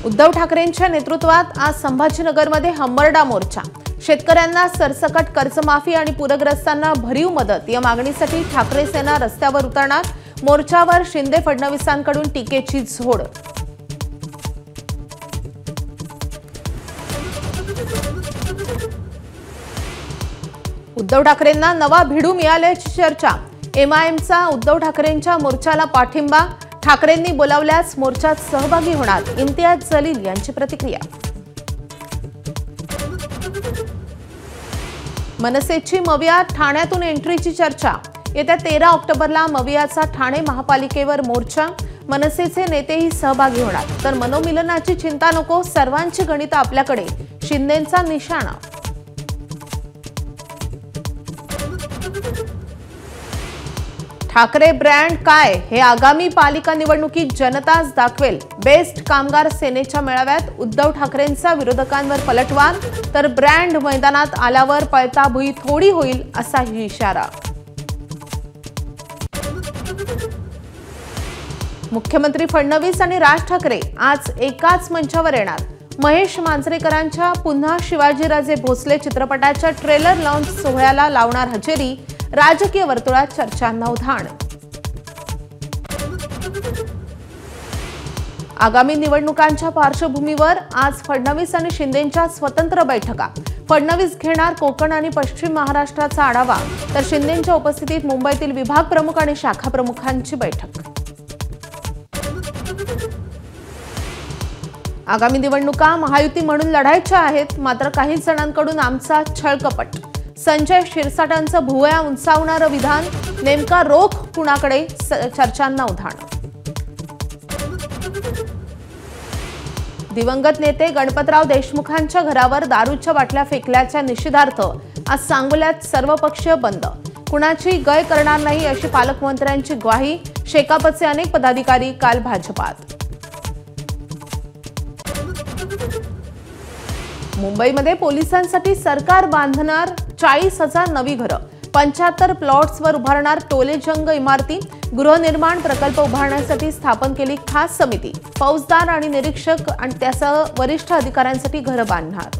उद्धव ठाकरेंच्या नेतृत्वात आज संभाजीनगरमध्ये हंबरडा मोर्चा। शेतकऱ्यांना सरसकट कर्जमाफी आणि पूरग्रस्तांना भरीव मदत या मागणीसाठी ठाकरे सेना रस्त्यावर उतरणार। मोर्चावर शिंदे फडणवीसांकडून टीकेची झोड। उद्धव ठाकरेंना नवा भिडू मिळाल्याची चर्चा। एमआयएमचा उद्धव ठाकरेंच्या मोर्चाला पाठिंबा। ठाकरेंनी बोलावल्यास मोर्चात सहभागी होणार। इम्तियाज जलील यांची प्रतिक्रिया। मनसेची मविया ठाण्यातून एंट्रीची चर्चा। येत्या 13 ऑक्टोबरला मवियाचा ठाणे महापालिकेवर मोर्चा। मनसेचे नेतेही सहभागी होणार। तर मनोमिलनाची चिंता नको, सर्वांची गणित आपल्याकडे, शिंदेंचा निशाणा। ठाकरे ब्रँड काय हे आगामी पालिका निवडणुकीत जनताच दाखवेल। बेस्ट कामगार सेनेच्या मेळाव्यात उद्धव ठाकरेंचा विरोधकांवर पलटवार। तर ब्रँड मैदानात आल्यावर पळता भुई थोडी होईल असाही इशारा। मुख्यमंत्री फडणवीस आणि राज ठाकरे आज एकाच मंचावर येणार। महेश मांजरेकरांच्या पुन्हा शिवाजीराजे भोसले चित्रपटाच्या ट्रेलर लॉन्च सोहळ्याला लावणार हजेरी। राजकीय वर्तुळात चर्चांना उधाण। आगामी निवडणुकांच्या पार्श्वभूमीवर आज फडणवीस आणि शिंदेंच्या स्वतंत्र बैठका। फडणवीस घेणार कोकण आणि पश्चिम महाराष्ट्राचा आढावा। तर शिंदेंच्या उपस्थितीत मुंबईतील विभाग प्रमुख आणि शाखा प्रमुखांची बैठक। आगामी निवडणुका महायुती म्हणून लढायच्या आहेत, मात्र काही जणांकडून आमचा छळकपट। संजय शिरसाटांचं भुवया उंचावणारं विधान। नेमका रोख कुणाकडे, चर्चांना उधाण। दिवंगत नेते गणपतराव देशमुखांच्या घरावर दारूच्या बाटल्या फेकल्याच्या निषेधार्थ आज सांगोल्यात सर्वपक्षीय बंद। कुणाची गय करणार नाही अशी पालकमंत्र्यांची ग्वाही। शेकापचे अनेक पदाधिकारी काल भाजपात। मुंबईमध्ये पोलिसांसाठी सरकार बांधणार 40,000 नवी घरं। 75 प्लॉट्सवर उभारणार टोलेजंग इमारती। गृहनिर्माण प्रकल्प उभारण्यासाठी स्थापन केली खास समिती। फौजदार आणि निरीक्षक आणि त्यासह वरिष्ठ अधिकाऱ्यांसाठी घरं बांधणार।